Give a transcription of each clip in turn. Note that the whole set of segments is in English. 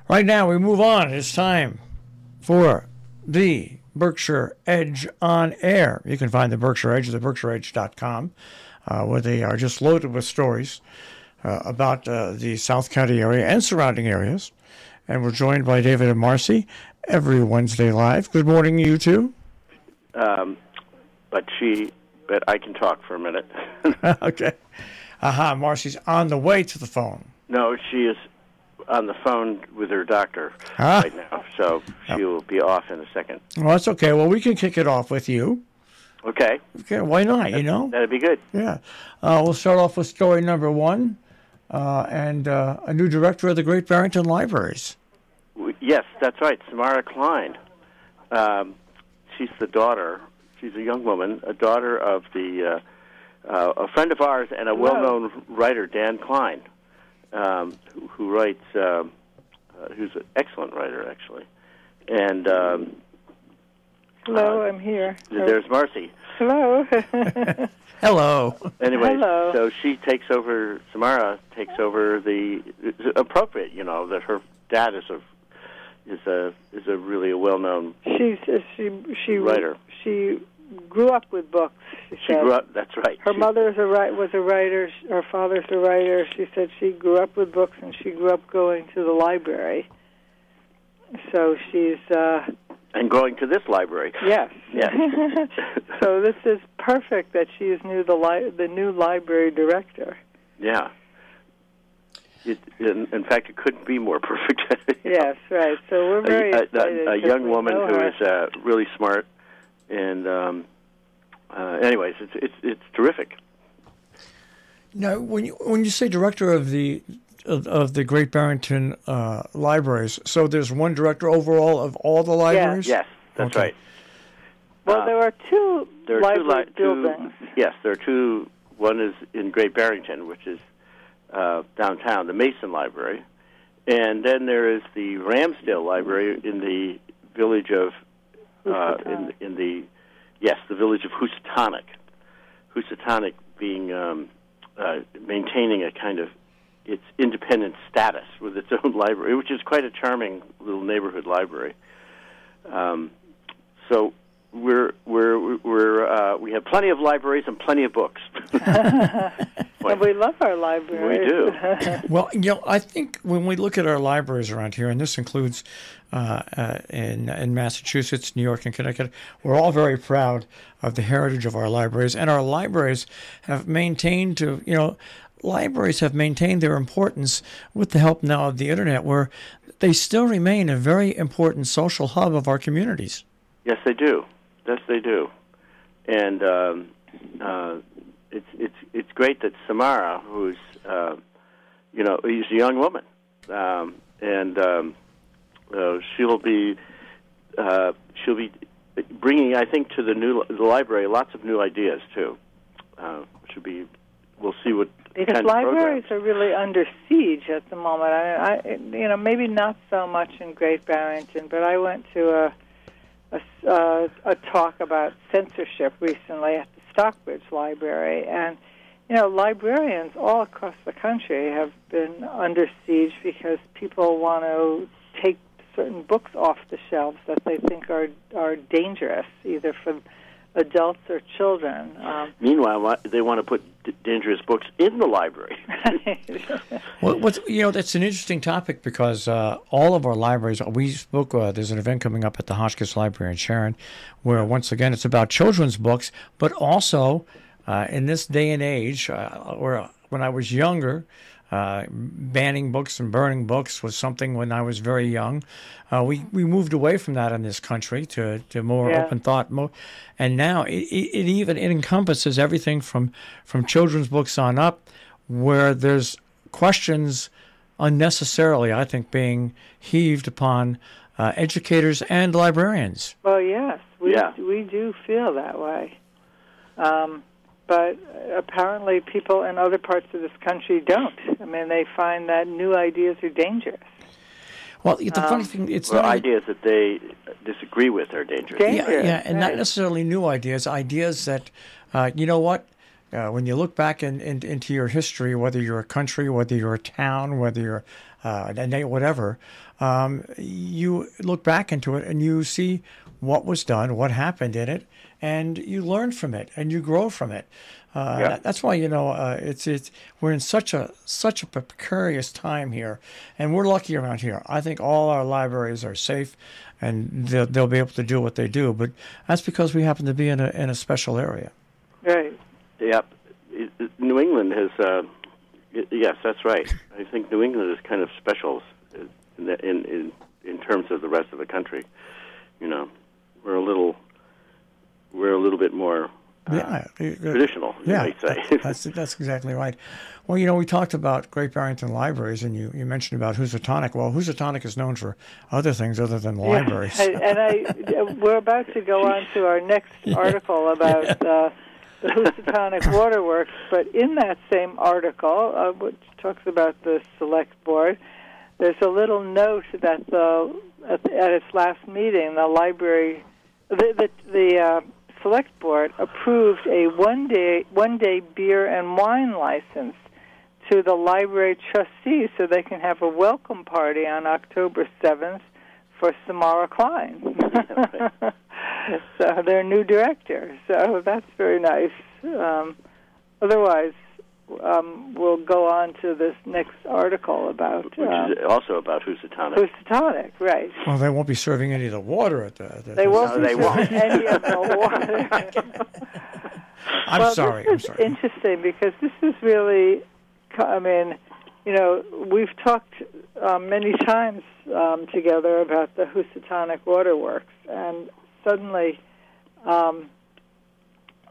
Right now, we move on. It's time for the Berkshire Edge on Air. You can find the Berkshire Edge at theberkshireedge.com, where they are just loaded with stories about the South County area and surrounding areas. And we're joined by David and Marcy every Wednesday live. Good morning, you two. But I can talk for a minute. Okay. Marcy's on the way to the phone. No, she is on the phone with her doctor right now, so she will be off in a second. Well, that's okay. Well, we can kick it off with you. Okay. Okay, why not, That'd be good. Yeah. We'll start off with story number one, and a new director of the Great Barrington Libraries. Yes, that's right, Samara Klein. She's the daughter. She's a young woman, a daughter of a friend of ours and a well-known writer, Dan Klein, who writes, who's an excellent writer, actually. And hello, I'm here. There's Marcy. Hello. Hello. Anyway, hello. So Samara takes over it's appropriate, that her dad is a really a well-known writer. She grew up with books. She grew up. That's right. Her mother was a writer. Her father's a writer. She said she grew up with books, and she grew up going to the library. So she's and going to this library. Yes. Yes. So this is perfect that she is the new library director. Yeah. In fact, it couldn't be more perfect. Yes, right. So we're very excited. A young woman who is really smart, and anyways, it's terrific. Now, when you say director of the Great Barrington Libraries, so there's one director overall of all the libraries? Yes, that's right. Well, there are two library buildings. Yes, there are two. One is in Great Barrington, which is downtown, the Mason Library, and then there is the Ramsdale Library in the village of the village of Housatonic. Housatonic being maintaining a kind of its independent status with its own library, which is quite a charming little neighborhood library. So we have plenty of libraries and plenty of books. And we love our libraries. We do. Well, I think when we look at our libraries around here, and this includes in Massachusetts, New York, and Connecticut, we're all very proud of the heritage of our libraries, and our libraries have maintained their importance with the help now of the internet, where they still remain a very important social hub of our communities. Yes, they do. Yes, they do. And it's great that Samara, who's is a young woman, and she'll be bringing, I think, to the library lots of new ideas too. We'll see what because kind libraries are really under siege at the moment. I maybe not so much in Great Barrington, but I went to a talk about censorship recently at the Stockbridge Library, and librarians all across the country have been under siege because people want to take certain books off the shelves that they think are dangerous, either for adults or children. Meanwhile, they want to put dangerous books in the library. Well, that's an interesting topic because all of our libraries, we spoke, there's an event coming up at the Hotchkiss Library in Sharon where, once again, it's about children's books, but also in this day and age, where when I was younger, banning books and burning books was something when I was very young. We moved away from that in this country to more open thought. And now it encompasses everything from children's books on up, where there's questions unnecessarily, I think, being heaved upon educators and librarians. Well, yes, we do feel that way. But apparently people in other parts of this country don't. I mean, they find that new ideas are dangerous. Well, the funny thing, it's not ideas that they disagree with are dangerous. And not necessarily new ideas. Ideas that, when you look back into your history, whether you're a country, whether you're a town, whether you're and whatever, you look back into it and you see what was done, what happened in it, and you learn from it and you grow from it. That's why we're in such a precarious time here, and we're lucky around here. I think all our libraries are safe, and they'll be able to do what they do. But that's because we happen to be in a special area. Right. Yep. New England has. Yes, that's right. I think New England is kind of special in terms of the rest of the country. You know, we're a little bit more traditional, you might say. That's exactly right. Well, you know, we talked about Great Barrington Libraries, and you mentioned about Housatonic. Well, Housatonic is known for other things other than libraries. We're about to go on to our next article about the Housatonic Water Works, but in that same article, which talks about the select board, there's a little note that at its last meeting, the library, the select board approved a one day beer and wine license to the library trustees so they can have a welcome party on October 7th for Samara Klein. So their new director. So that's very nice. Otherwise, we'll go on to this next article about... Which is also about Housatonic. Housatonic, right. Well, they won't be serving any of the water at the... They won't be serving any of the water. I'm sorry. This is interesting because this is really... I mean, you know, we've talked many times together about the Housatonic Water Works, and suddenly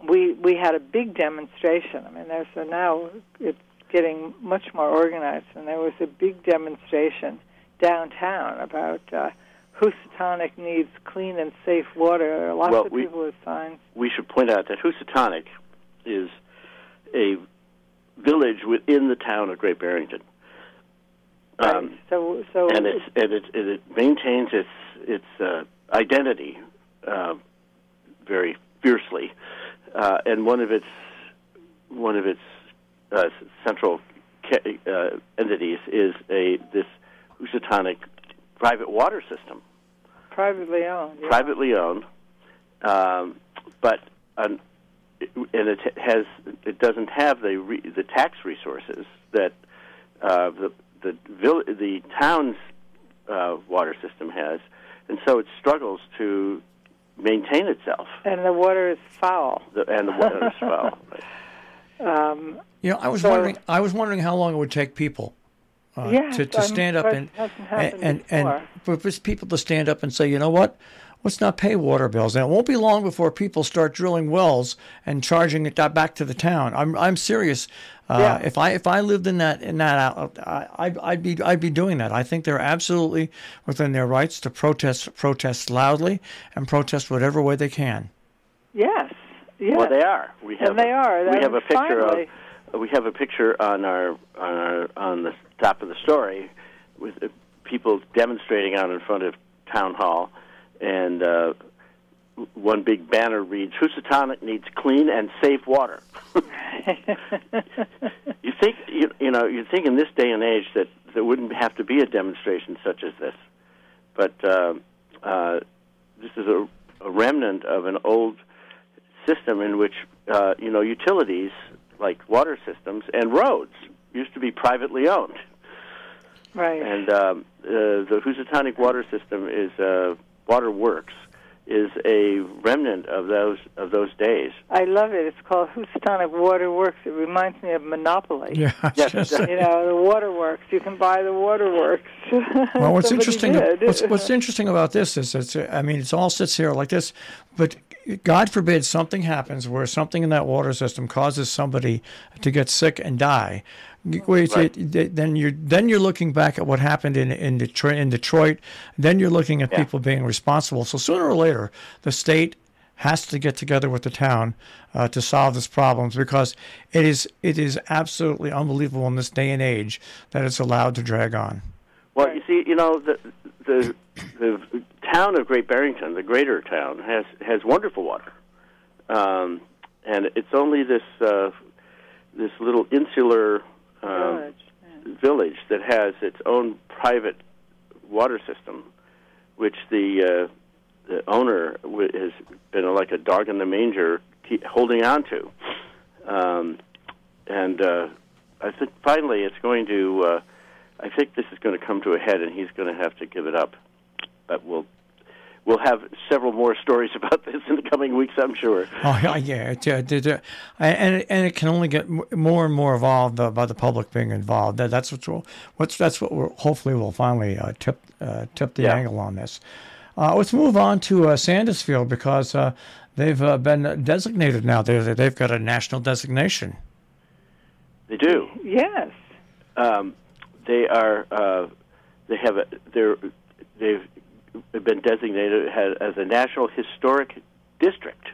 we had a big demonstration. I mean, so now it's getting much more organized, and there was a big demonstration downtown about Housatonic needs clean and safe water. There are lots of people with signs. We should point out that Housatonic is a village within the town of Great Barrington. Right. It maintains its identity very fiercely, and one of its central entities is this Housatonic private water system. Privately owned. Yeah. Privately owned, but it doesn't have the tax resources that the town's water system has, and so it struggles to maintain itself. And the water is foul. The water is foul. Right. You know, I was wondering how long it would take people to stand up and for people to stand up and say, you know what? Let's not pay water bills. And it won't be long before people start drilling wells and charging it back to the town. I'm serious. If I lived in that I'd be doing that. I think they're absolutely within their rights to protest loudly and protest whatever way they can. Yes. Well, they are. We have a picture finally. we have a picture on the top of the story with people demonstrating out in front of Town Hall. And one big banner reads, "Housatonic needs clean and safe water." You think you think in this day and age that there wouldn't have to be a demonstration such as this, but this is a remnant of an old system in which utilities like water systems and roads used to be privately owned. Right. And the Housatonic water system is. Water Works is a remnant of those days. I love it. It's called Housatonic Water Works. It reminds me of Monopoly. Yeah, yes. The Water Works. You can buy the Water Works. Well, what's interesting about this is it all sits here like this, but God forbid something happens where something in that water system causes somebody to get sick and die. Right. Then you're looking back at what happened in Detroit. Then you're looking at people being responsible. So sooner or later, the state has to get together with the town to solve this problem, because it is absolutely unbelievable in this day and age that it's allowed to drag on. Well, you see, the town of Great Barrington, the greater town, has wonderful water, and it's only this little insular village that has its own private water system, which the owner has been like a dog in the manger holding on to. And I think finally it's going to, I think this is going to come to a head, and he's going to have to give it up. But we'll have several more stories about this in the coming weeks, I'm sure. Oh yeah, and it can only get more and more involved by the public being involved. That's what we're hopefully we'll finally tip the angle on this. Let's move on to Sandersfield, because they've been designated now. They've got a national designation. They do. Yes. They are. They've been designated as a National Historic District.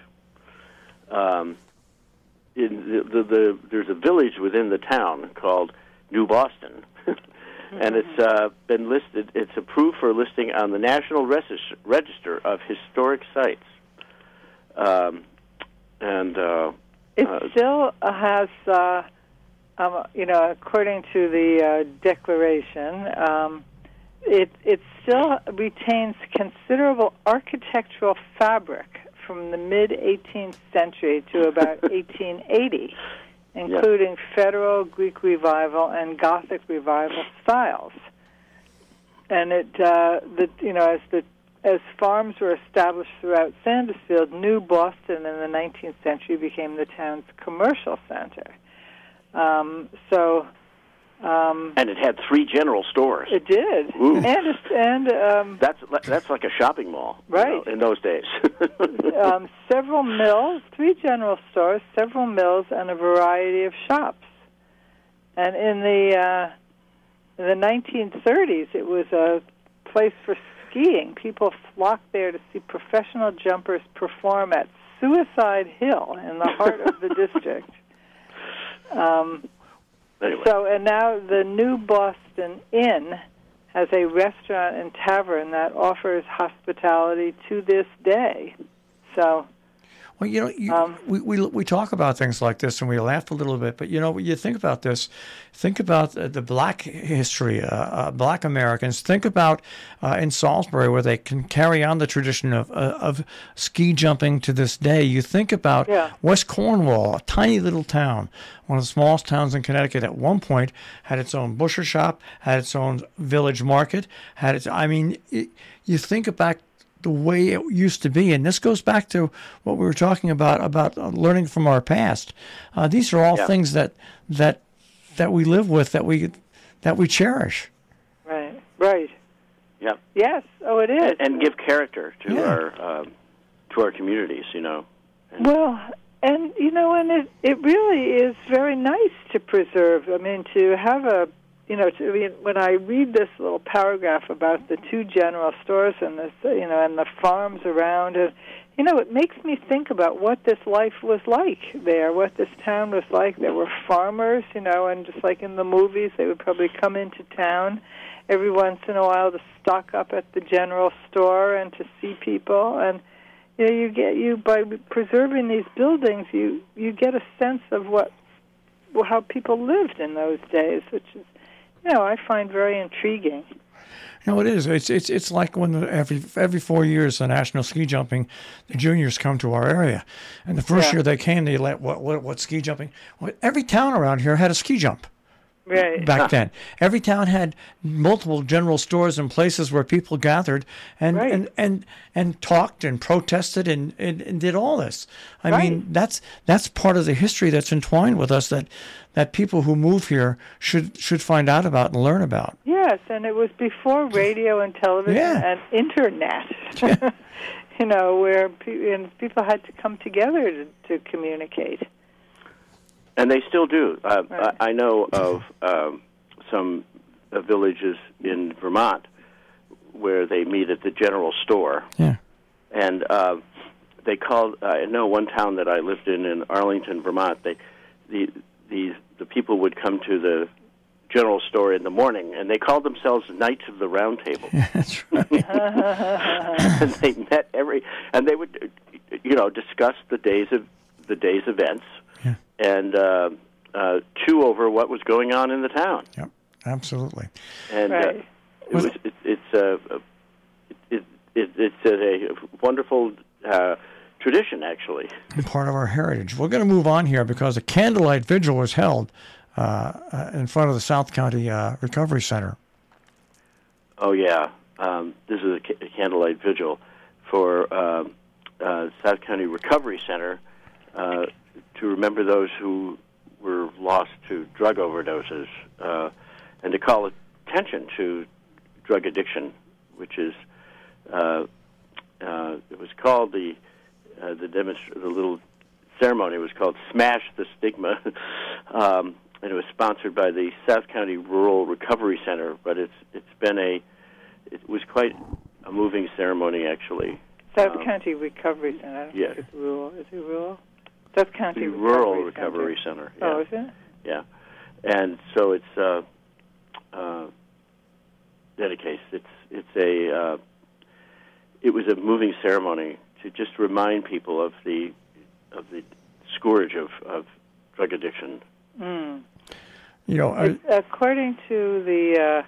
There's a village within the town called New Boston, and it's been listed. It's approved for listing on the National Register of Historic Sites. It still has, according to the declaration. It still retains considerable architectural fabric from the mid-18th century to about 1880, including Federal, Greek Revival, and Gothic Revival styles. And as farms were established throughout Sandersfield, New Boston in the 19th century became the town's commercial center. And it had 3 general stores. It did. Ooh. And that's like a shopping mall, right, in those days. Several mills, 3 general stores, several mills, and a variety of shops. And in the 1930s, it was a place for skiing. People flocked there to see professional jumpers perform at Suicide Hill in the heart of the district. Anyway. So, and now the New Boston Inn has a restaurant and tavern that offers hospitality to this day. So, well, we talk about things like this and we laugh a little bit, but when you think about this, think about the black history, black Americans. Think about in Salisbury, where they can carry on the tradition of ski jumping to this day. You think about West Cornwall, a tiny little town, one of the smallest towns in Connecticut. At one point, had its own butcher shop, had its own village market, you think about the way it used to be, and this goes back to what we were talking about learning from our past. These are all things that we live with, that we cherish. Right. Yeah. Yes. Oh, it is. And give character to our communities. Well, and and it really is very nice to preserve. I mean, to have when I read this little paragraph about the 2 general stores and this, and the farms around, and it makes me think about what this life was like there, what this town was like. There were farmers, and just like in the movies, they would probably come into town every once in a while to stock up at the general store and to see people. And by preserving these buildings, you get a sense of how people lived in those days, which is, I find very intriguing. It is. It's like when every 4 years, the national ski jumping, the juniors come to our area, and the first year they came, they let what ski jumping. Well, every town around here had a ski jump. Right. Back then, every town had multiple general stores and places where people gathered and talked and protested and did all this. I mean, that's part of the history that's entwined with us that people who move here should find out about and learn about. Yes, and it was before radio and television and internet. Where people had to come together to communicate. And they still do. I know of some villages in Vermont where they meet at the general store. Yeah. And they called. I know one town that I lived in Arlington, Vermont. The people would come to the general store in the morning, and they called themselves Knights of the Round Table. Yeah, that's right. And they met and they would, discuss the day's events. Yeah. And chew over what was going on in the town. Yep, Absolutely. And Right. it's a wonderful tradition, actually. Part of our heritage. We're going to move on here because a candlelight vigil was held in front of the South County Recovery Center. Oh, yeah. This is a candlelight vigil for South County Recovery Center to remember those who were lost to drug overdoses and to call attention to drug addiction, which is it was called the little ceremony was called Smash the Stigma, and it was sponsored by the South County Rural Recovery Center. But it was quite a moving ceremony, actually. South County Recovery Center. I don't Yes. think it's rural. Is it rural? South County The Rural Recovery Center. Yeah. Oh, is it? Yeah, and so it's in any case, it was a moving ceremony to just remind people of the scourge of drug addiction. Mm. You know, According to the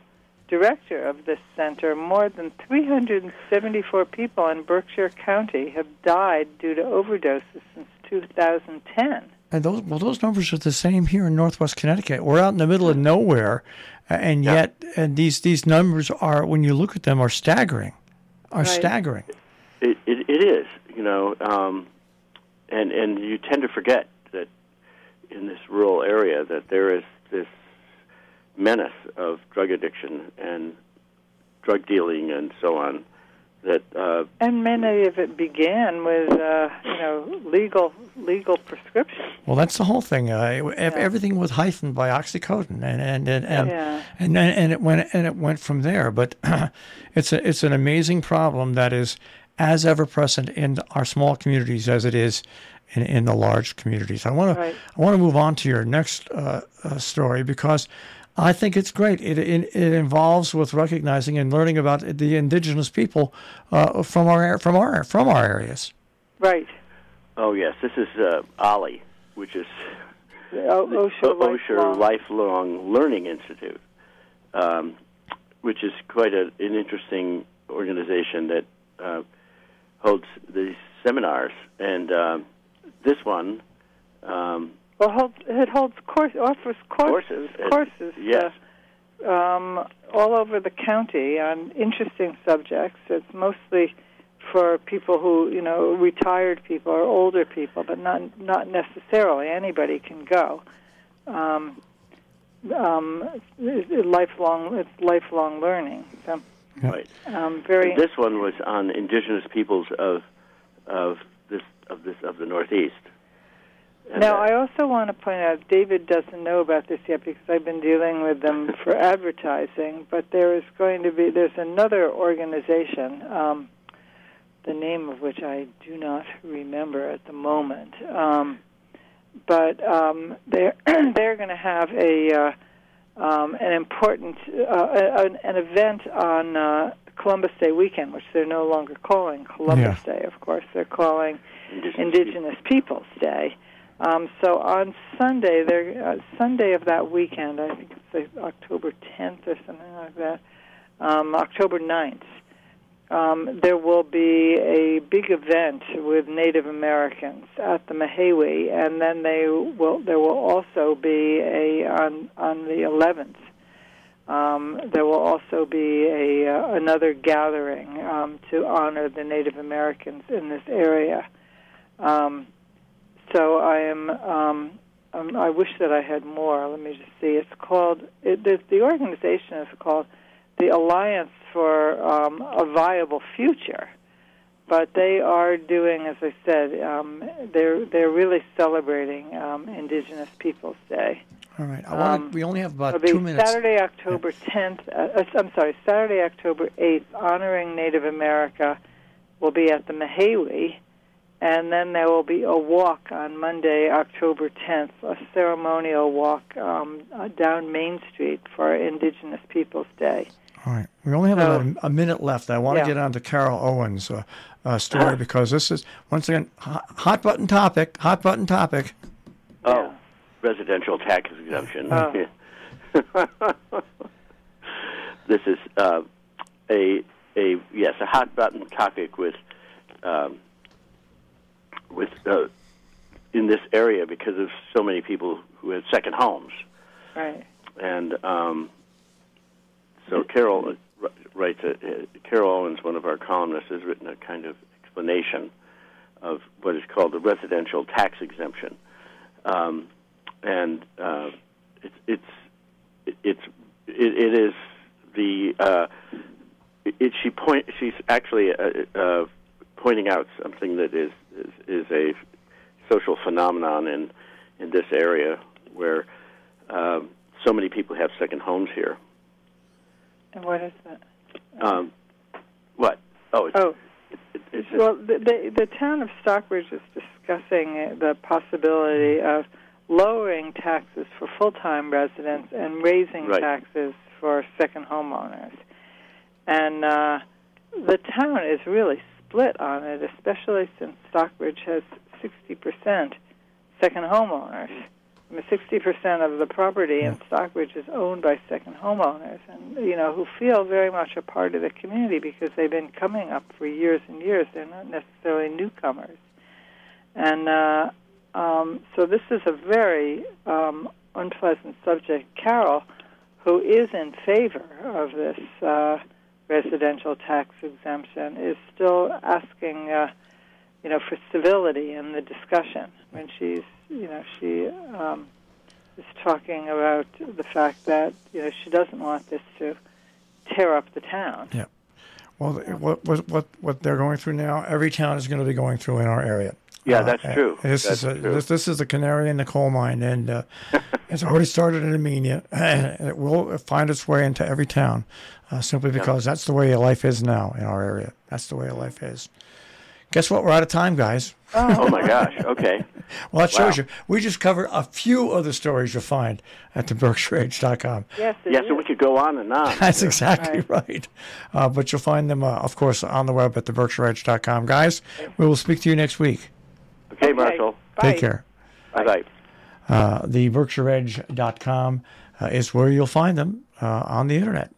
director of this center, more than 374 people in Berkshire County have died due to overdoses since 2010. and those numbers are the same here in Northwest Connecticut. We're out in the middle of nowhere, and yet these numbers are, when you look at them, are staggering. Staggering. It is, you know, and you tend to forget that in this rural area that there is this menace of drug addiction and drug dealing and so on. That and many of it began with legal prescription. Well, that's the whole thing. Everything was heightened by oxycodone, and it went from there. But it's an amazing problem that is as ever present in our small communities as it is in the large communities. I want to move on to your next story because I think it's great. It involves with recognizing and learning about the indigenous people from our areas. Right. Oh yes, this is OLLI, which is Osher Lifelong Learning Institute, which is quite an interesting organization that holds these seminars. And this one. It offers courses. Yes. All over the county on interesting subjects. It's mostly for people who, retired people or older people, but not necessarily. Anybody can go. It's lifelong learning. So, right. This one was on indigenous peoples of the Northeast. Now, I also want to point out, David doesn't know about this yet because I've been dealing with them for advertising, but there's another organization, the name of which I do not remember at the moment, but they're going to have an important an event on Columbus Day weekend, which they're no longer calling Columbus Day, of course. They're calling Indigenous Peoples Day. So on Sunday, Sunday of that weekend, I think it's October 10th or something like that, October 9th, there will be a big event with Native Americans at the Mahiwi, and then there will also be on the 11th. There will also be another gathering to honor the Native Americans in this area. So I wish that I had more. Let me just see. It's called. The organization is called the Alliance for a Viable Future, but they are doing, as I said, they're really celebrating Indigenous Peoples Day. All right. We only have about 2 minutes. Saturday, October 10th. Saturday, October 8th, honoring Native America, will be at the Mahiwi. And then there will be a walk on Monday, October 10th, a ceremonial walk down Main Street for Indigenous Peoples Day. All right. We only have about a minute left. I want to get on to Carol Owen's story because this is, once again, hot button topic. Oh, residential tax exemption. This is a hot button topic with in this area because of so many people who have second homes. Right. And so Carol writes. Carol Owens, one of our columnists, has written a kind of explanation of what is called the residential tax exemption, and it is the she's actually pointing out something that is a social phenomenon in this area where so many people have second homes here. And what is that? What? Well, the town of Stockbridge is discussing the possibility of lowering taxes for full-time residents and raising taxes for second homeowners. And the town is really split on it, especially since Stockbridge has 60% second homeowners. I mean, 60% of the property in Stockbridge is owned by second homeowners, and who feel very much a part of the community because they've been coming up for years and years. They're not necessarily newcomers, and so this is a very unpleasant subject. Carol, who is in favor of this residential tax exemption, is still asking, for civility in the discussion when she's. She is talking about the fact that she doesn't want this to tear up the town. Yeah. Well, what they're going through now, every town is going to be going through in our area. Yeah, that's true. This is the canary in the coal mine, and it's already started in Armenia, and it will find its way into every town, simply because that's the way life is now in our area. That's the way life is. Guess what? We're out of time, guys. Oh my gosh. Okay. Well, that shows you. We just covered a few of the stories you'll find at the BerkshireEdge.com. Yes, so we could go on and on. That's exactly right. But you'll find them, of course, on the web at the BerkshireEdge.com. Guys, we will speak to you next week. Okay, Marshall. Bye. Take care. Bye-bye. The BerkshireEdge.com is where you'll find them on the Internet.